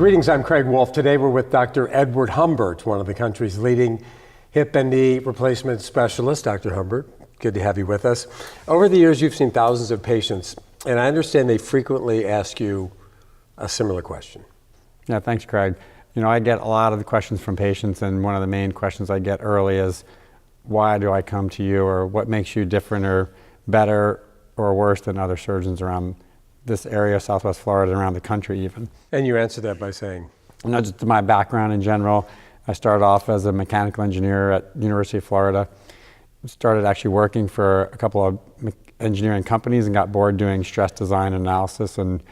Greetings, I'm Craig Wolf. Today we're with Dr. Edward Humbert, one of the country's leading hip and knee replacement specialists. Dr. Humbert, good to have you with us. Over the years, you've seen thousands of patients, and I understand they frequently ask you a similar question. Yeah, thanks, Craig. I get a lot of the questions from patients, and one of the main questions I get early is, why do I come to you, or what makes you different or better or worse than other surgeons around this area, Southwest Florida, and around the country even. And you answer that by saying? Just my background in general. I started off as a mechanical engineer at University of Florida. Started actually working for a couple of engineering companies and got bored doing stress design analysis, and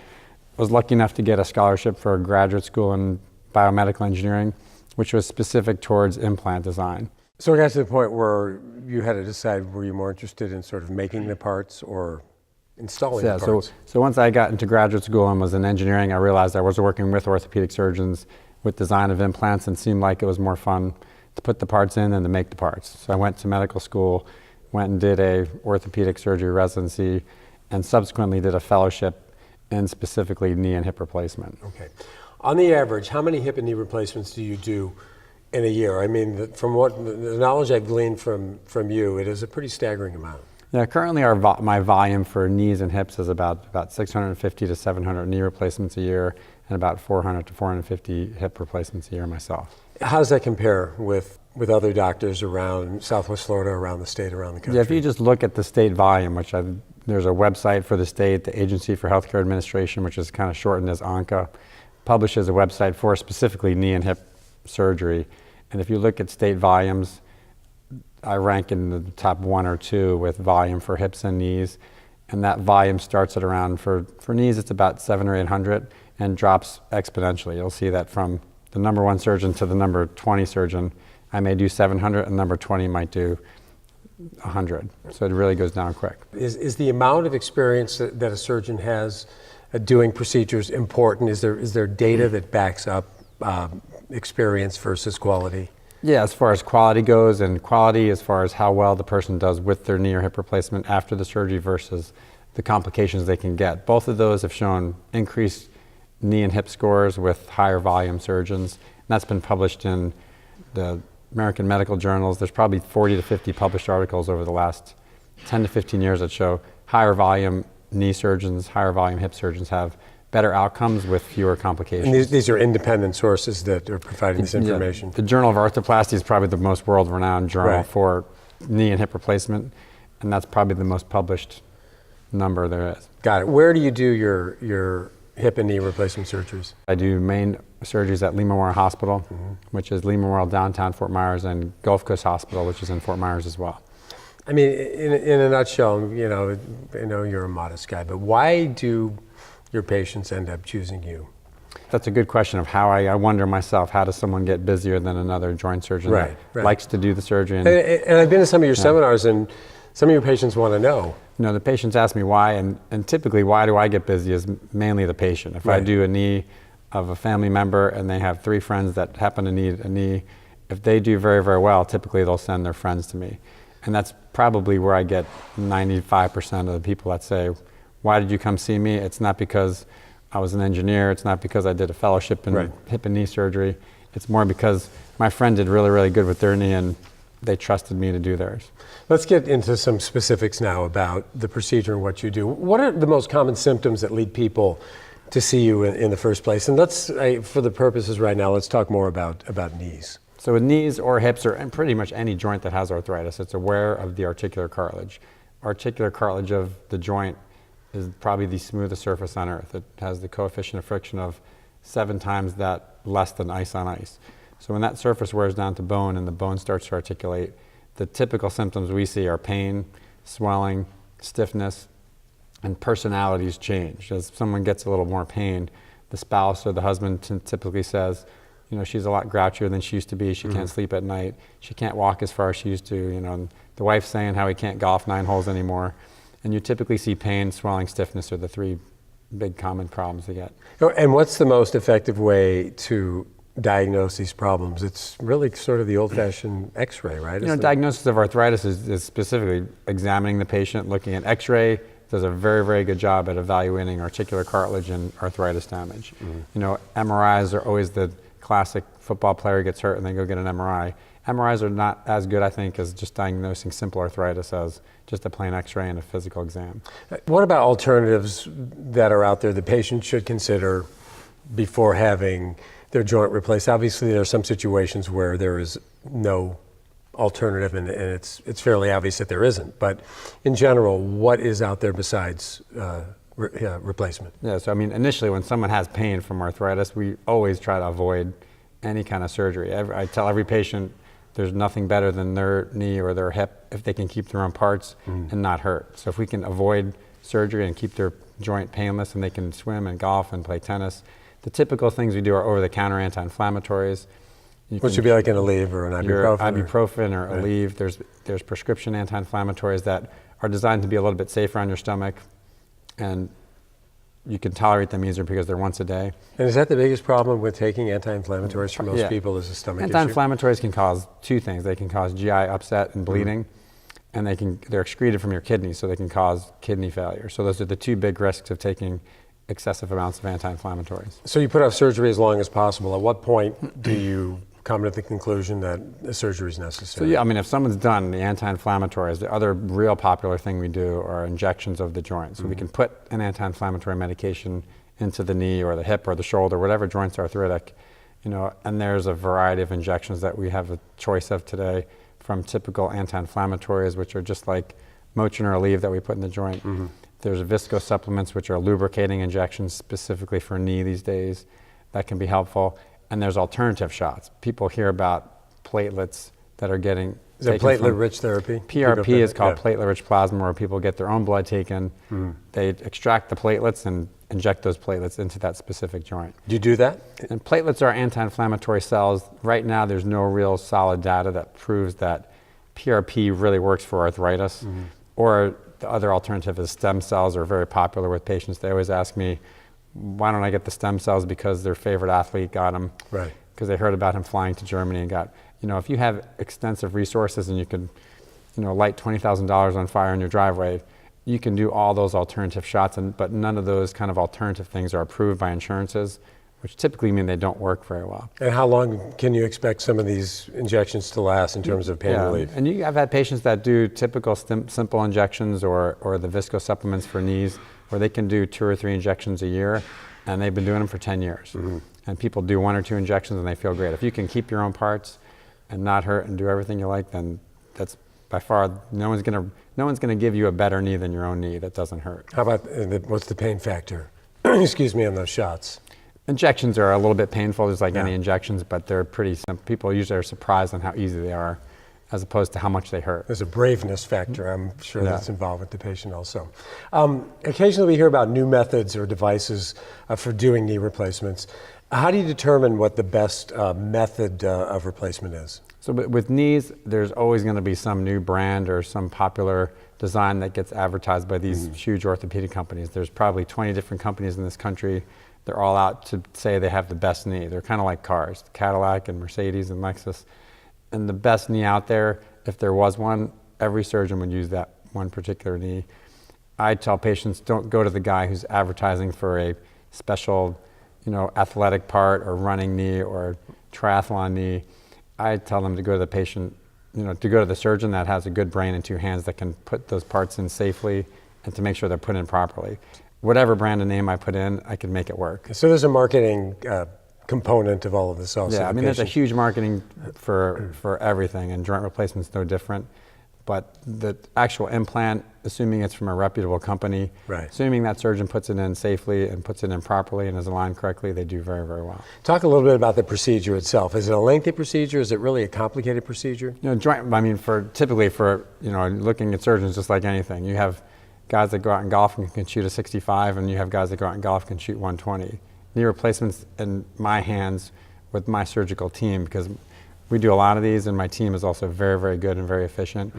was lucky enough to get a scholarship for a graduate school in biomedical engineering, which was specific towards implant design. So it got to the point where you had to decide, were you more interested in sort of making the parts or installing the parts? So once I got into graduate school and was in engineering, I realized I was working with orthopedic surgeons with design of implants, and seemed like it was more fun to put the parts in than to make the parts. So I went to medical school, went and did a orthopedic surgery residency, and subsequently did a fellowship in specifically knee and hip replacement. Okay. On the average, how many hip and knee replacements do you do in a year? I mean, from what the knowledge I've gleaned from you, it is a pretty staggering amount. Yeah, currently my volume for knees and hips is about 650 to 700 knee replacements a year, and about 400 to 450 hip replacements a year myself. How does that compare with other doctors around Southwest Florida, around the state, around the country? Yeah, if you just look at the state volume, there's a website for the state, the Agency for Healthcare Administration, which is kind of shortened as ANCA, publishes a website for specifically knee and hip surgery. And if you look at state volumes, I rank in the top 1 or 2 with volume for hips and knees, and that volume starts at around, for knees it's about 700 or 800 and drops exponentially. You'll see that from the number 1 surgeon to the number 20 surgeon, I may do 700 and number 20 might do 100. So it really goes down quick. Is the amount of experience that a surgeon has doing procedures important? Is there data that backs up experience versus quality? Yeah, as far as quality goes, and quality as far as how well the person does with their knee or hip replacement after the surgery versus the complications they can get. Both of those have shown increased knee and hip scores with higher volume surgeons. And that's been published in the American medical journals. There's probably 40 to 50 published articles over the last 10 to 15 years that show higher volume knee surgeons, higher volume hip surgeons have better outcomes with fewer complications. And these are independent sources that are providing this information? Yeah. The Journal of Arthroplasty is probably the most world-renowned journal for knee and hip replacement, and that's probably the most published number there is. Got it. Where do you do your hip and knee replacement surgeries? I do main surgeries at Lee Memorial Hospital, which is Lee Memorial downtown Fort Myers, and Gulf Coast Hospital, which is in Fort Myers as well. I mean, in a nutshell, I know you're a modest guy, but why do your patients end up choosing you? That's a good question of how I wonder myself, how does someone get busier than another joint surgeon that likes to do the surgery? And I've been to some of your seminars, and some of your patients want to know. The patients ask me why, and typically why do I get busy is mainly the patient. If I do a knee of a family member and they have 3 friends that happen to need a knee, if they do very, very well, typically they'll send their friends to me. And that's probably where I get 95% of the people that say, why did you come see me? It's not because I was an engineer. It's not because I did a fellowship in hip and knee surgery. It's more because my friend did really, really good with their knee and they trusted me to do theirs. Let's get into some specifics now about the procedure and what you do. What are the most common symptoms that lead people to see you in the first place? And for the purposes right now, let's talk more about knees. So with knees or hips or pretty much any joint that has arthritis, it's aware of the articular cartilage. Articular cartilage of the joint is probably the smoothest surface on earth. It has the coefficient of friction of 7 times that less than ice on ice. So when that surface wears down to bone and the bone starts to articulate, the typical symptoms we see are pain, swelling, stiffness, and personalities change. As someone gets a little more pain, the spouse or the husband typically says, she's a lot grouchier than she used to be. She can't sleep at night. She can't walk as far as she used to. And the wife's saying how he can't golf 9 holes anymore. And you typically see pain, swelling, stiffness are the 3 big common problems they get. And what's the most effective way to diagnose these problems? It's really sort of the old-fashioned X-ray, right? Diagnosis of arthritis is specifically examining the patient, looking at X-ray, does a very, very good job at evaluating articular cartilage and arthritis damage. You know, MRIs are always the classic football player gets hurt and they go get an MRI. MRIs are not as good, I think, as just diagnosing simple arthritis as just a plain x-ray and a physical exam. What about alternatives that are out there the patient should consider before having their joint replaced? Obviously, there are some situations where there is no alternative, and it's fairly obvious that there isn't. But in general, what is out there besides replacement? Yeah, so I mean, initially when someone has pain from arthritis, we always try to avoid any kind of surgery. I tell every patient there's nothing better than their knee or their hip if they can keep their own parts and not hurt. So if we can avoid surgery and keep their joint painless and they can swim and golf and play tennis, the typical things we do are over-the-counter anti-inflammatories. Which would be like an Aleve or an ibuprofen? Ibuprofen or Aleve. There's prescription anti-inflammatories that are designed to be a little bit safer on your stomach, and you can tolerate them easier because they're once a day. And is that the biggest problem with taking anti-inflammatories for most people, is a stomach issue? Anti-inflammatories can cause two things. They can cause GI upset and bleeding, and they're excreted from your kidneys, so they can cause kidney failure. So those are the two big risks of taking excessive amounts of anti-inflammatories. So you put off surgery as long as possible. At what point do you come to the conclusion that a surgery is necessary? So yeah, I mean, if someone's done the anti-inflammatories, the other real popular thing we do are injections of the joint. So we can put an anti-inflammatory medication into the knee or the hip or the shoulder, whatever joint's arthritic, you know, and there's a variety of injections that we have a choice of today, from typical anti-inflammatories, which are just like Motrin or Aleve that we put in the joint. There's visco supplements, which are lubricating injections specifically for knee these days that can be helpful. And there's alternative shots. People hear about platelets that are getting Is that platelet-rich therapy? PRP is called platelet-rich plasma, where people get their own blood taken. They extract the platelets and inject those platelets into that specific joint. Do you do that? And platelets are anti-inflammatory cells. Right now, there's no real solid data that proves that PRP really works for arthritis. Or the other alternative is stem cells are very popular with patients. They always ask me, why don't I get the stem cells? Because their favorite athlete got them. Right. Because they heard about him flying to Germany and got, you know, if you have extensive resources and you could, you know, light $20,000 on fire in your driveway, you can do all those alternative shots, but none of those kind of alternative things are approved by insurances, which typically mean they don't work very well. And how long can you expect some of these injections to last in terms of pain relief? And I've had patients that do typical simple injections or the visco supplements for knees, where they can do 2 or 3 injections a year, and they've been doing them for 10 years. And people do 1 or 2 injections and they feel great. If you can keep your own parts and not hurt and do everything you like, then that's by far, no one's gonna give you a better knee than your own knee that doesn't hurt. How about, what's the pain factor? Excuse me, on those shots? Injections are a little bit painful, just like any injections, but they're pretty simple. People usually are surprised on how easy they are, as opposed to how much they hurt. There's a braveness factor, I'm sure that's involved with the patient also. Occasionally we hear about new methods or devices for doing knee replacements. How do you determine what the best method of replacement is? So with knees, there's always going to be some new brand or some popular design that gets advertised by these huge orthopedic companies. There's probably 20 different companies in this country. They're all out to say they have the best knee. They're kind of like cars, Cadillac and Mercedes and Lexus. And the best knee out there, if there was one, every surgeon would use that one particular knee. I tell patients, don't go to the guy who's advertising for a special, you know, athletic part or running knee or triathlon knee. I tell them to go to the patient, you know, to go to the surgeon that has a good brain and 2 hands that can put those parts in safely and to make sure they're put in properly. Whatever brand and name I put in, I can make it work. So there's a marketing component of all of this also. Yeah, I mean, there's a huge marketing for everything, and joint replacement's no different. But the actual implant, assuming it's from a reputable company, assuming that surgeon puts it in safely and puts it in properly and is aligned correctly, they do very, very well. Talk a little bit about the procedure itself. Is it a lengthy procedure? Is it really a complicated procedure? You know, joint, I mean, typically for, you know, looking at surgeons just like anything, you have guys that go out and golf and can shoot a 65, and you have guys that go out and golf and can shoot 120. Knee replacements in my hands with my surgical team, because we do a lot of these, and my team is also very, very good and very efficient.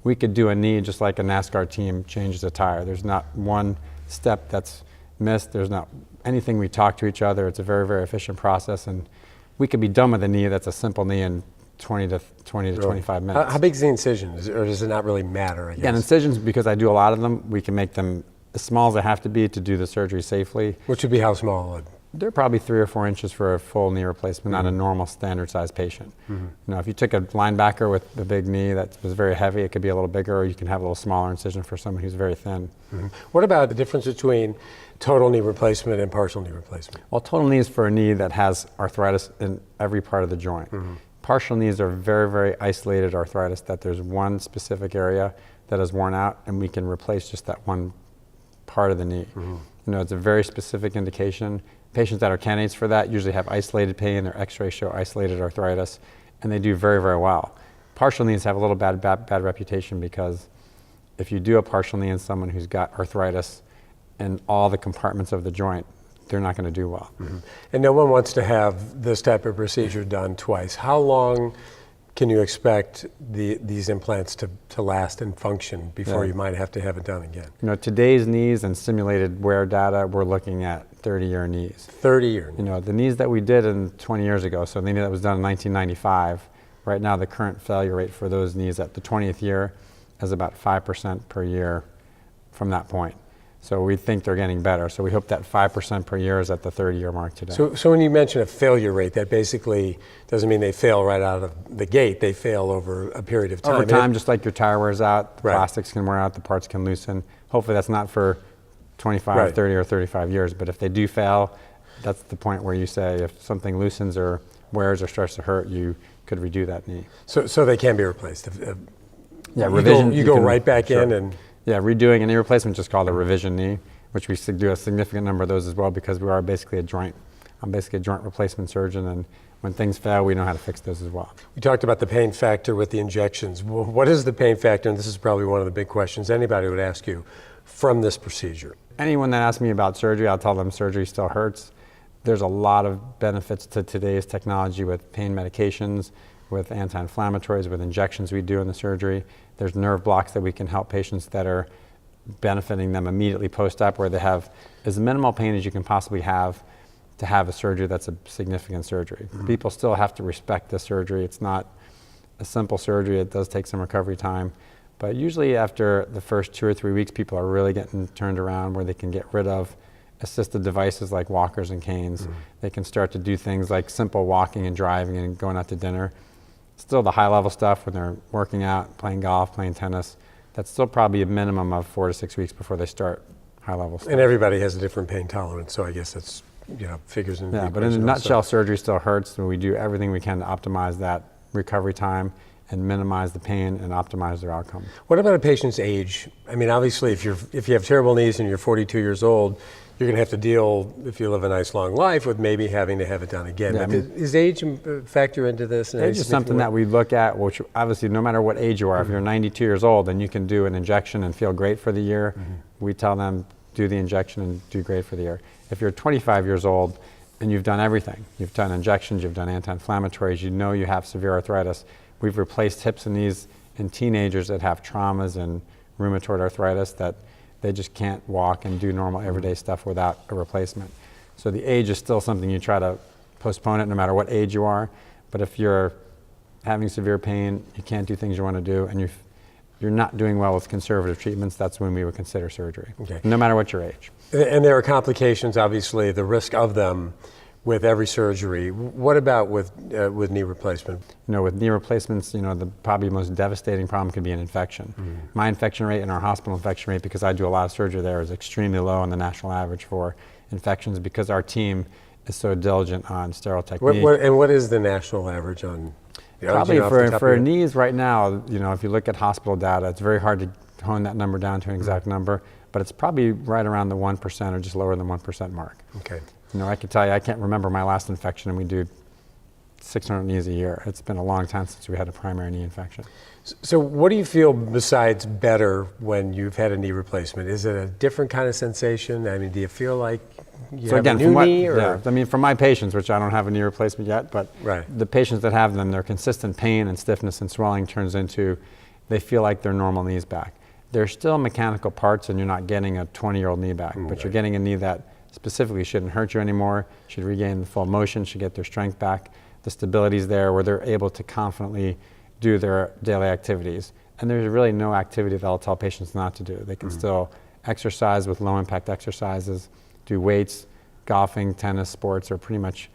We could do a knee just like a NASCAR team changes a tire. There's not one step that's missed. There's not anything. We talk to each other. It's a very, very efficient process, and we could be done with a knee that's a simple knee in 20 to 25 How, minutes. how big is the incision, or does it not really matter, I guess? Again, incisions, because I do a lot of them, we can make them as small as they have to be to do the surgery safely. Which would be how small? They're probably 3 or 4 inches for a full knee replacement, not a normal standard size patient. You know, if you took a linebacker with a big knee that was very heavy, it could be a little bigger, or you can have a little smaller incision for someone who's very thin. What about the difference between total knee replacement and partial knee replacement? Well, total knee is for a knee that has arthritis in every part of the joint. Partial knees are very, very isolated arthritis, that there's one specific area that is worn out, and we can replace just that one part of the knee. You know, it's a very specific indication. Patients that are candidates for that usually have isolated pain, their x-rays show isolated arthritis, and they do very, very well. Partial knees have a little bad reputation, because if you do a partial knee in someone who's got arthritis in all the compartments of the joint, they're not going to do well. And no one wants to have this type of procedure done twice. How long can you expect these implants to last and function before you might have to have it done again? You know, today's knees and simulated wear data, we're looking at 30-year knees. 30-year knees. You know, the knees that we did in 20 years ago, so the knee that was done in 1995, right now the current failure rate for those knees at the 20th year is about 5% per year from that point. So we think they're getting better. So we hope that 5% per year is at the 30-year mark today. So when you mention a failure rate, that basically doesn't mean they fail right out of the gate. They fail over a period of time. Over time, just like your tire wears out, the Right. plastics can wear out, the parts can loosen. Hopefully that's not for 25, 30, or 35 years. But if they do fail, that's the point where you say if something loosens or wears or starts to hurt, you could redo that knee. So they can be replaced. Yeah, revision. You go can- right back sure. in and... Yeah, redoing a knee replacement is just called a revision knee, which we do a significant number of those as well, because we are basically I'm basically a joint replacement surgeon, and when things fail, we know how to fix those as well. We talked about the pain factor with the injections. What is the pain factor? And this is probably one of the big questions anybody would ask you from this procedure. Anyone that asks me about surgery, I'll tell them surgery still hurts. There's a lot of benefits to today's technology with pain medications, with anti-inflammatories, with injections we do in the surgery. There's nerve blocks that we can help patients that are benefiting them immediately post-op, where they have as minimal pain as you can possibly have to have a surgery that's a significant surgery. People still have to respect the surgery. It's not a simple surgery. It does take some recovery time. But usually after the first 2 or 3 weeks, people are really getting turned around, where they can get rid of assisted devices like walkers and canes. They can start to do things like simple walking and driving and going out to dinner. Still the high level stuff when they're working out, playing golf, playing tennis, that's still probably a minimum of 4 to 6 weeks before they start high level stuff. And everybody has a different pain tolerance, so I guess that's, figures into the Yeah, but in a equation nutshell, also. surgery still hurts, and we do everything we can to optimize that recovery time and minimize the pain and optimize their outcome. What about a patient's age? I mean, obviously, if you have terrible knees and you're 42 years old, you're going to have to deal, if you live a nice long life, with maybe having to have it done again. Yeah, But is age factor into this? in any Age is something significant that we look at, which obviously no matter what age you are, if you're 92 years old and you can do an injection and feel great for the year, we tell them do the injection and do great for the year. If you're 25 years old and you've done everything, you've done injections, you've done anti-inflammatories, you know you have severe arthritis, we've replaced hips and knees in teenagers that have traumas and rheumatoid arthritis that they just can't walk and do normal everyday stuff without a replacement. So the age is still something you try to postpone it no matter what age you are. But if you're having severe pain, you can't do things you want to do, and you're not doing well with conservative treatments, that's when we would consider surgery, Okay. no matter what your age. And there are complications, obviously, the risk of them with every surgery. What about with knee replacement? You know, with knee replacements, the probably most devastating problem could be an infection. My infection rate and our hospital infection rate, because I do a lot of surgery there, is extremely low on the national average for infections, because our team is so diligent on sterile technique. What is the national average on? Probably off the top of for your- knees right now, if you look at hospital data, it's very hard to hone that number down to an exact number, but it's probably right around the 1% or just lower than 1% mark. Okay. I can tell you, I can't remember my last infection, and we do 600 knees a year. It's been a long time since we had a primary knee infection. So what do you feel besides better when you've had a knee replacement? Is it a different kind of sensation? I mean, do you feel like you have a new knee? Or? For my patients, which I don't have a knee replacement yet, but Right. the patients that have them, their consistent pain and stiffness and swelling turns into, they feel like their normal knees back. They're still mechanical parts, and you're not getting a 20-year-old knee back, but you're getting a knee that specifically shouldn't hurt you anymore, should regain the full motion, should get their strength back. the stability's there, where they're able to confidently do their daily activities. And there's really no activity that I'll tell patients not to do. They can still exercise with low impact exercises, do weights, golfing, tennis, sports are pretty much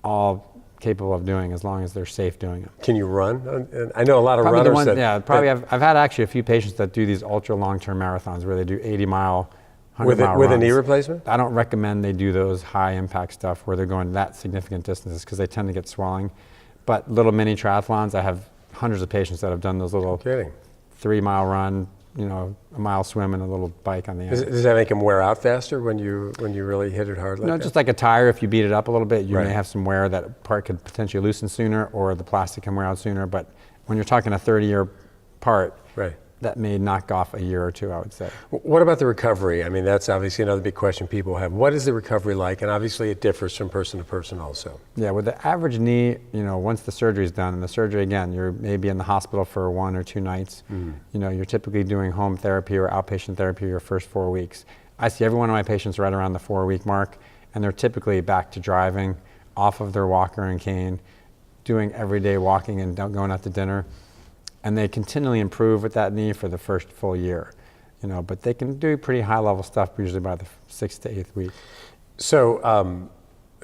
all capable of doing as long as they're safe doing it. Can you run? And I know a lot of Probably runners I've had actually a few patients that do these ultra long-term marathons where they do 80-mile, 100-mile with runs. a knee replacement? I don't recommend they do those high impact stuff where they're going that significant distances because they tend to get swelling. But little mini triathlons, I have hundreds of patients that have done those little 3-mile run, a mile swim and a little bike on the end. Does that make them wear out faster when you really hit it hard like that? Just like a tire, if you beat it up a little bit, you may have some wear. That part could potentially loosen sooner, or the plastic can wear out sooner. But when you're talking a 30-year part, that may knock off a year or two, I would say. What about the recovery? I mean, that's obviously another big question people have. What is the recovery like? And obviously it differs from person to person also. Yeah, with the average knee, once the surgery is done, and the surgery, again, you're maybe in the hospital for 1 or 2 nights. You're typically doing home therapy or outpatient therapy your first 4 weeks. I see every one of my patients right around the 4-week mark, and they're typically back to driving, off of their walker and cane, doing everyday walking and going out to dinner. And they continually improve with that knee for the first full year, but they can do pretty high level stuff usually by the 6th to 8th week. So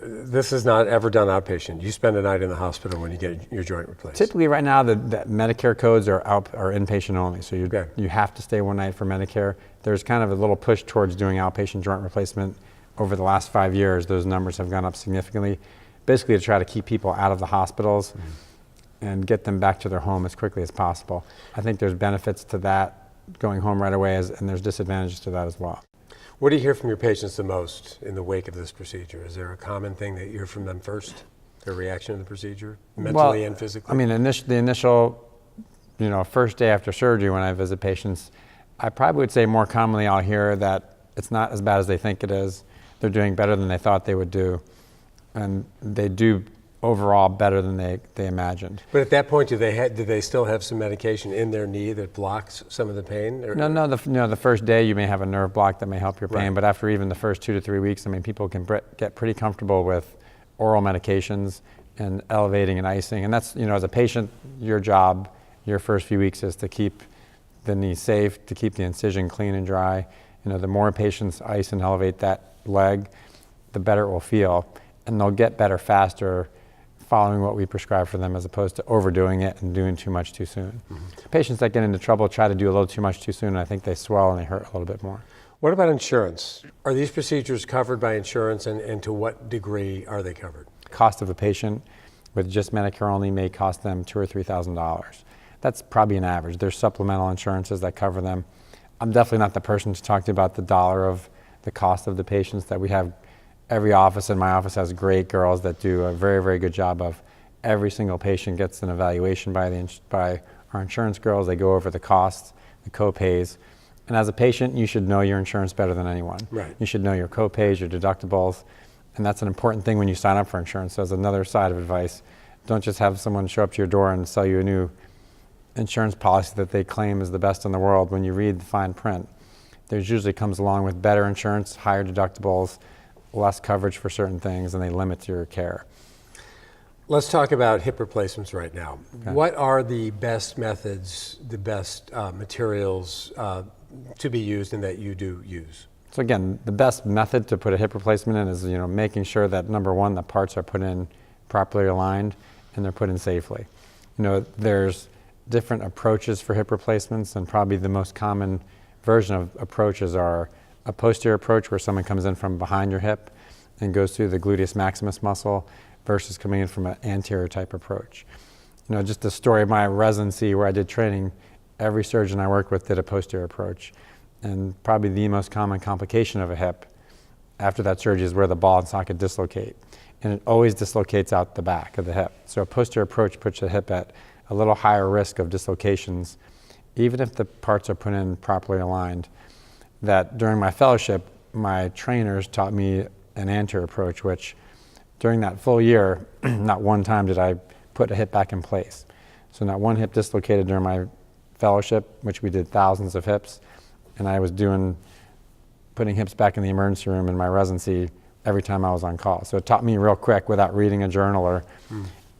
this is not ever done outpatient. You spend a night in the hospital when you get your joint replaced. Typically right now the Medicare codes are inpatient only. So you have to stay one night for Medicare. There's kind of a little push towards doing outpatient joint replacement. Over the last 5 years, those numbers have gone up significantly, basically to try to keep people out of the hospitals and get them back to their home as quickly as possible. I think there's benefits to that, going home right away, and there's disadvantages to that as well. What do you hear from your patients the most in the wake of this procedure? Is there a common thing that you hear from them first? Their reaction to the procedure, mentally and physically? I mean, the initial, first day after surgery when I visit patients, I probably would say more commonly I'll hear that it's not as bad as they think it is. They're doing better than they thought they would do. And they do overall better than they imagined. But at that point, do they still have some medication in their knee that blocks some of the pain? Or? No. The first day you may have a nerve block that may help your pain, but after even the first 2 to 3 weeks, I mean, people can get pretty comfortable with oral medications and elevating and icing. And that's, as a patient, your job, your first few weeks is to keep the knee safe, to keep the incision clean and dry. The more patients ice and elevate that leg, the better it will feel, and they'll get better faster following what we prescribe for them as opposed to overdoing it and doing too much too soon. Patients that get into trouble try to do a little too much too soon, and I think they swell and they hurt a little bit more. What about insurance? Are these procedures covered by insurance, and to what degree are they covered? Cost of a patient with just Medicare only may cost them $2,000 or $3,000. That's probably an average. There's supplemental insurances that cover them. I'm definitely not the person to talk to you about the dollar of the cost of the patients that we have. Every office in my office has great girls that do a very, very good job of every single patient gets an evaluation by our insurance girls. They go over the costs, the co-pays. And as a patient, you should know your insurance better than anyone. Right. You should know your co-pays, your deductibles. And that's an important thing when you sign up for insurance. So as another side of advice, don't just have someone show up to your door and sell you a new insurance policy that they claim is the best in the world. When you read the fine print, there's usually comes along with better insurance, higher deductibles, less coverage for certain things, and they limit your care. Let's talk about hip replacements right now. Okay. What are the best methods, the best materials to be used and that you do use? So again, the best method to put a hip replacement in is making sure that number one, the parts are put in properly aligned and they're put in safely. There's different approaches for hip replacements, and probably the most common version of approaches are a posterior approach where someone comes in from behind your hip and goes through the gluteus maximus muscle versus coming in from an anterior type approach. Just the story of my residency where I did training, every surgeon I worked with did a posterior approach. And probably the most common complication of a hip after that surgery is where the ball and socket dislocate. And it always dislocates out the back of the hip. So a posterior approach puts the hip at a little higher risk of dislocations, even if the parts are put in properly aligned. That during my fellowship, my trainers taught me an anterior approach, which during that full year, not one time did I put a hip back in place. So not one hip dislocated during my fellowship, which we did thousands of hips, and I was putting hips back in the emergency room in my residency every time I was on call. So it taught me real quick without reading a journal or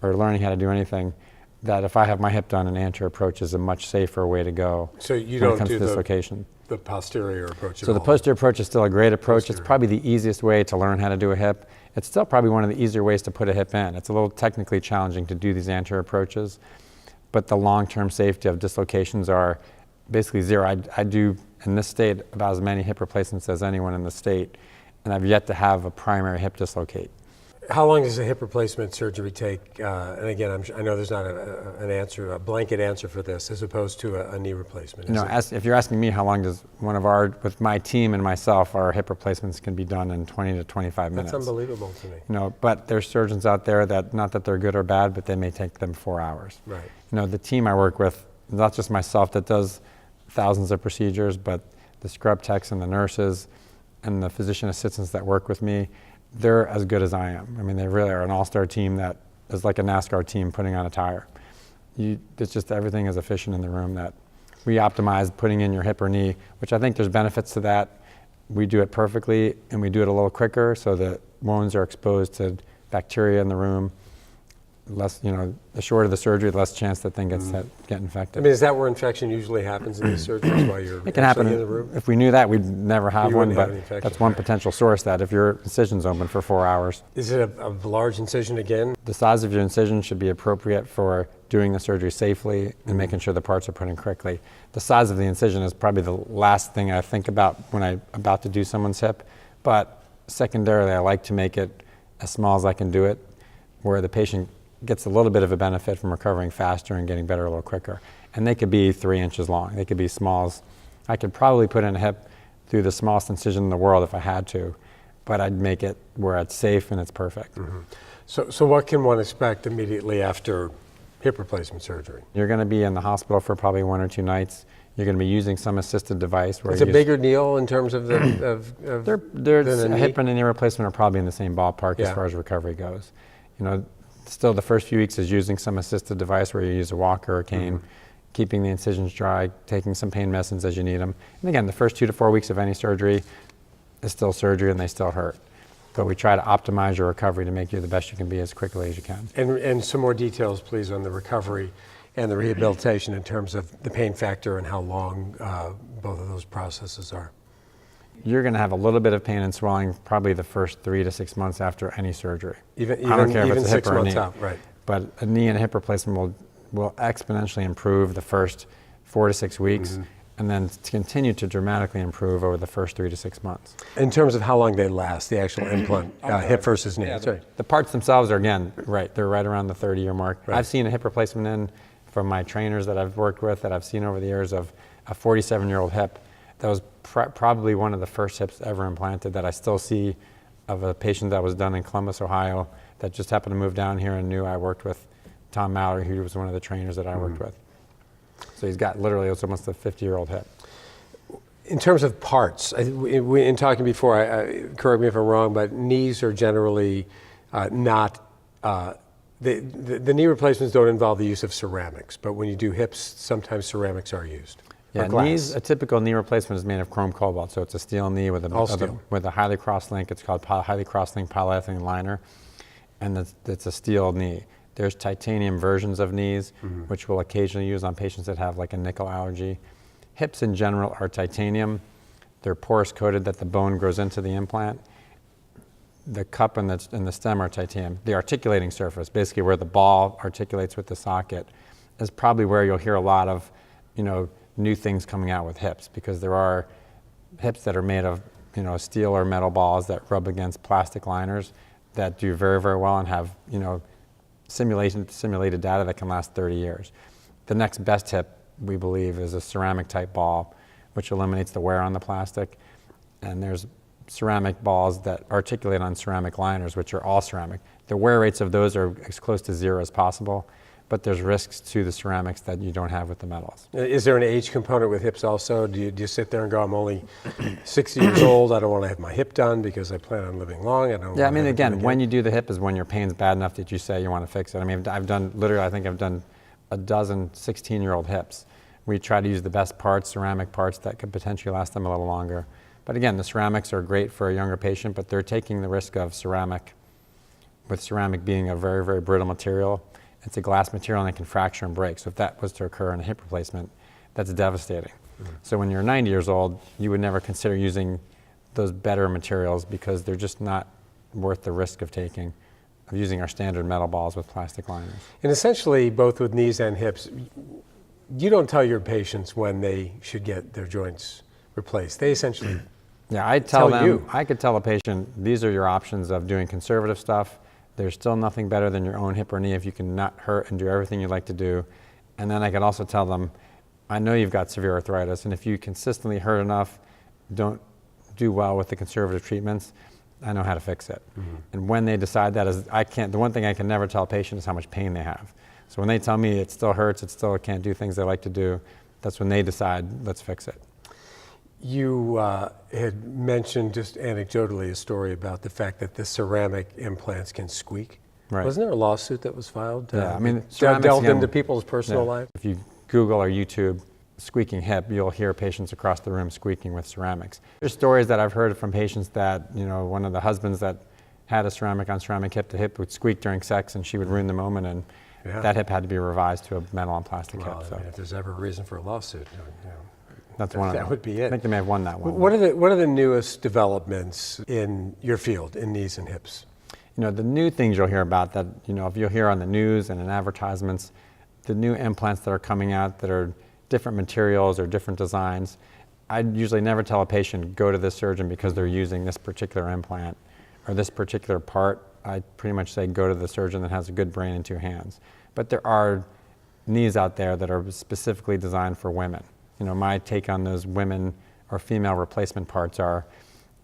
or learning how to do anything, that if I have my hip done, an anterior approach is a much safer way to go. So you when don't it comes do to dislocation. the posterior approach at So all? the posterior approach is still a great approach. Posterior. It's probably the easiest way to learn how to do a hip. It's still probably one of the easier ways to put a hip in. It's a little technically challenging to do these anterior approaches, but the long-term safety of dislocations are basically zero. I do, in this state, about as many hip replacements as anyone in the state, and I've yet to have a primary hip dislocate. How long does a hip replacement surgery take? And again, I know there's not a blanket answer for this, as opposed to a knee replacement. You know, if you're asking me how long does with my team and myself, our hip replacements can be done in 20 to 25 minutes. That's unbelievable to me. You know, but there's surgeons out there that, not that they're good or bad, but they may take them 4 hours. Right. You know, the team I work with, not just myself that does thousands of procedures, but the scrub techs and the nurses and the physician assistants that work with me, they're as good as I am. I mean, they really are an all-star team that is like a NASCAR team putting on a tire. It's just everything is efficient in the room, that we optimize putting in your hip or knee, which I think there's benefits to that. We do it perfectly, and we do it a little quicker so that wounds are exposed to bacteria in the room. Less, you know, the shorter the surgery, the less chance that thing gets get infected. I mean, is that where infection usually happens in these surgeries while you're It can happen in the room? If we knew that, we'd never have You one, wouldn't but have an infection. that's one potential source, that if your incision's open for 4 hours. Is it a large incision again? The size of your incision should be appropriate for doing the surgery safely and making sure the parts are put in correctly. The size of the incision is probably the last thing I think about when I'm about to do someone's hip, but secondarily, I like to make it as small as I can do it, where the patient gets a little bit of a benefit from recovering faster and getting better a little quicker. And they could be 3 inches long. They could be small as, I could probably put in a hip through the smallest incision in the world if I had to, but I'd make it where it's safe and it's perfect. Mm-hmm. So what can one expect immediately after hip replacement surgery? You're going to be in the hospital for probably 1 or 2 nights. You're going to be using some assisted device. Where It's a bigger deal in terms of the a hip and a knee replacement are probably in the same ballpark as Yeah. far as recovery goes. You know, still the first few weeks is using some assisted device where you use a walker or cane, keeping the incisions dry, taking some pain medicines as you need them. And again, the first 2 to 4 weeks of any surgery is still surgery and they still hurt. But we try to optimize your recovery to make you the best you can be as quickly as you can. And some more details, please, on the recovery and the rehabilitation in terms of the pain factor and how long both of those processes are. You're going to have a little bit of pain and swelling probably the first 3 to 6 months after any surgery. I don't care if it's a hip 6 or a months knee. out, right. But a knee and a hip replacement will exponentially improve the first 4 to 6 weeks, and then to continue to dramatically improve over the first 3 to 6 months. In terms of how long they last, the actual implant, hip versus knee. That's right. The parts themselves are, again, they're right around the 30-year mark. Right. I've seen a hip replacement in from my trainers that I've worked with, that I've seen over the years, of a 47-year-old hip. That was probably one of the first hips ever implanted that I still see, of a patient that was done in Columbus, Ohio, that just happened to move down here and knew I worked with Tom Mallory, who was one of the trainers that I worked with. So he's got literally, it's almost a 50-year-old hip. In terms of parts, in talking before, correct me if I'm wrong, but knees are generally not, the knee replacements don't involve the use of ceramics, but when you do hips, sometimes ceramics are used. Yeah, knees, a typical knee replacement is made of chrome cobalt, so it's a steel knee with a highly cross-link. It's called highly cross-link polyethylene liner, and it's a steel knee. There's titanium versions of knees, which we'll occasionally use on patients that have like a nickel allergy. Hips in general are titanium. They're porous coated that the bone grows into the implant. The cup and the stem are titanium. The articulating surface, basically where the ball articulates with the socket, is probably where you'll hear a lot of, new things coming out with hips, because there are hips that are made of, steel or metal balls that rub against plastic liners that do very, very well and have, simulated data that can last 30 years. The next best hip, we believe, is a ceramic type ball, which eliminates the wear on the plastic. And there's ceramic balls that articulate on ceramic liners, which are all ceramic. The wear rates of those are as close to zero as possible, but there's risks to the ceramics that you don't have with the metals. Is there an age component with hips also? Do you sit there and go, I'm only 60 years old, I don't want to have my hip done because I plan on living long, Yeah, I mean, again, when you do the hip is when your pain's bad enough that you say you want to fix it. I mean, I've done a dozen 16-year-old hips. We try to use the best parts, ceramic parts that could potentially last them a little longer. But again, the ceramics are great for a younger patient, but they're taking the risk of ceramic, with ceramic being a very, very brittle material. It's a glass material and it can fracture and break. So if that was to occur in a hip replacement, that's devastating. So when you're 90 years old, you would never consider using those better materials because they're just not worth the risk of using our standard metal balls with plastic liners. And essentially, both with knees and hips, you don't tell your patients when they should get their joints replaced. They essentially Yeah, I tell them, you. I could tell a patient, these are your options of doing conservative stuff. There's still nothing better than your own hip or knee if you can not hurt and do everything you like to do. And then I could also tell them, I know you've got severe arthritis, and if you consistently hurt enough, don't do well with the conservative treatments, I know how to fix it. And when they decide that, the one thing I can never tell a patient is how much pain they have. So when they tell me it still hurts, it still can't do things they like to do, that's when they decide, let's fix it. You had mentioned just anecdotally a story about the fact that the ceramic implants can squeak. Right. Wasn't there a lawsuit that was filed? Yeah, I mean, delved ceramics, into people's personal yeah. lives? If you Google or YouTube squeaking hip, you'll hear patients across the room squeaking with ceramics. There's stories that I've heard from patients that, one of the husbands that had a ceramic on ceramic hip, the hip would squeak during sex and she would ruin the moment, and that hip had to be revised to a metal on plastic hip. So I mean, if there's ever a reason for a lawsuit, that's one of them. that would be it. I think they may have won that one. What are the newest developments in your field, in knees and hips? The new things you'll hear about that, if you'll hear on the news and in advertisements, the new implants that are coming out that are different materials or different designs. I usually never tell a patient, go to this surgeon because they're using this particular implant or this particular part. I pretty much say, go to the surgeon that has a good brain and two hands. But there are knees out there that are specifically designed for women. My take on those women or female replacement parts are,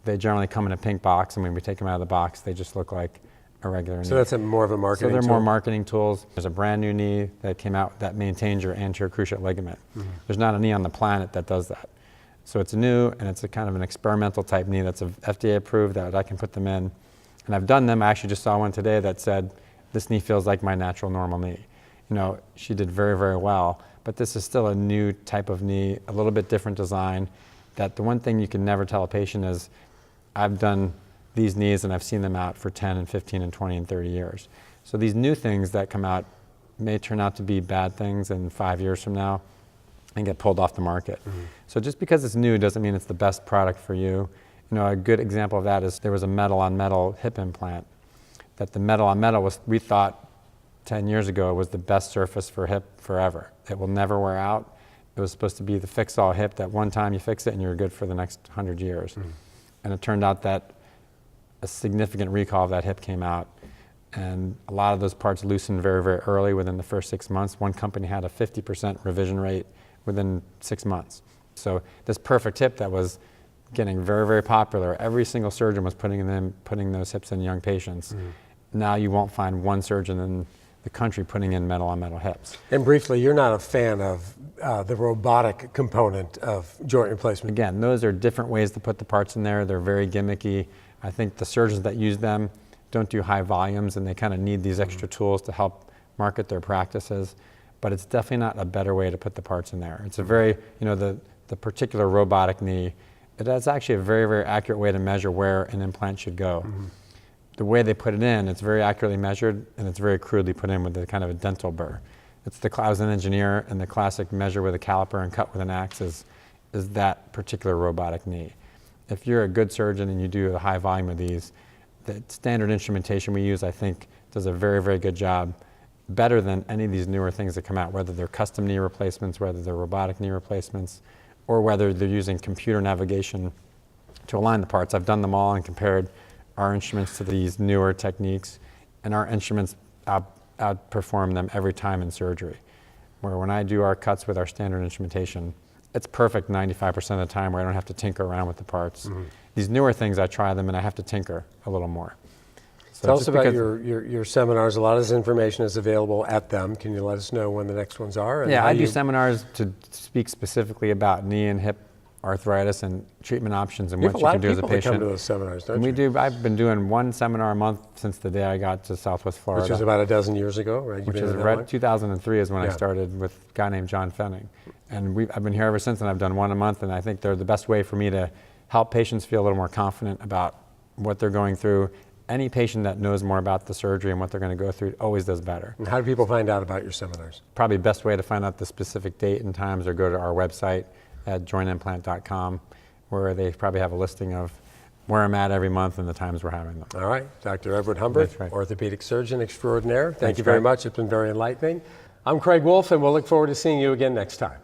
they generally come in a pink box, and when we take them out of the box, they just look like a regular knee. So that's more of a marketing tool? So they're tool? more marketing tools. There's a brand new knee that came out that maintains your anterior cruciate ligament. There's not a knee on the planet that does that. So it's new, and it's a kind of an experimental type knee that's FDA approved that I can put them in. And I've done them. I actually just saw one today that said, this knee feels like my natural normal knee. She did very, very well. But this is still a new type of knee, a little bit different design, that the one thing you can never tell a patient is, I've done these knees and I've seen them out for 10 and 15 and 20 and 30 years. So these new things that come out may turn out to be bad things in 5 years from now and get pulled off the market. So just because it's new doesn't mean it's the best product for you. A good example of that is there was a metal on metal hip implant that the metal on metal was, we thought 10 years ago, was the best surface for hip forever. It will never wear out. It was supposed to be the fix-all hip that one time you fix it and you're good for the next 100 years. And it turned out that a significant recall of that hip came out, and a lot of those parts loosened very, very early within the first 6 months. One company had a 50% revision rate within 6 months. So this perfect hip that was getting very, very popular, every single surgeon was putting those hips in young patients. Now you won't find one surgeon in the country putting in metal on metal hips. And briefly, you're not a fan of the robotic component of joint replacement. Again, those are different ways to put the parts in there. They're very gimmicky. I think the surgeons that use them don't do high volumes, and they kind of need these extra tools to help market their practices. But it's definitely not a better way to put the parts in there. It's a very, the particular robotic knee, it is actually a very, very accurate way to measure where an implant should go. The way they put it in, it's very accurately measured, and it's very crudely put in with a kind of a dental burr. I was an engineer, and the classic measure with a caliper and cut with an axe is that particular robotic knee. If you're a good surgeon and you do a high volume of these, the standard instrumentation we use, I think, does a very, very good job, better than any of these newer things that come out, whether they're custom knee replacements, whether they're robotic knee replacements, or whether they're using computer navigation to align the parts. I've done them all and compared our instruments to these newer techniques, and our instruments outperform them every time in surgery. Where when I do our cuts with our standard instrumentation, it's perfect 95% of the time where I don't have to tinker around with the parts. These newer things, I try them and I have to tinker a little more. So Tell us about your seminars. A lot of this information is available at them. Can you let us know when the next ones are? Yeah, I do seminars to speak specifically about knee and hip arthritis and treatment options and what you can do as a patient. You have a lot of people that come to those seminars, don't you? I've been doing one seminar a month since the day I got to Southwest Florida. Which was about a dozen years ago, right? Which is right, 2003 is when I started with a guy named John Fenning. And I've been here ever since, and I've done one a month, and I think they're the best way for me to help patients feel a little more confident about what they're going through any patient that knows more about the surgery and what they're going to go through always does better. And how do people find out about your seminars? Probably the best way to find out the specific date and times or go to our website at jointimplant.com, where they probably have a listing of where I'm at every month and the times we're having them. All right, Dr. Edward Humbert, That's right. orthopedic surgeon extraordinaire. Thank Thanks, you very Craig. much. It's been very enlightening. I'm Craig Wolf, and we'll look forward to seeing you again next time.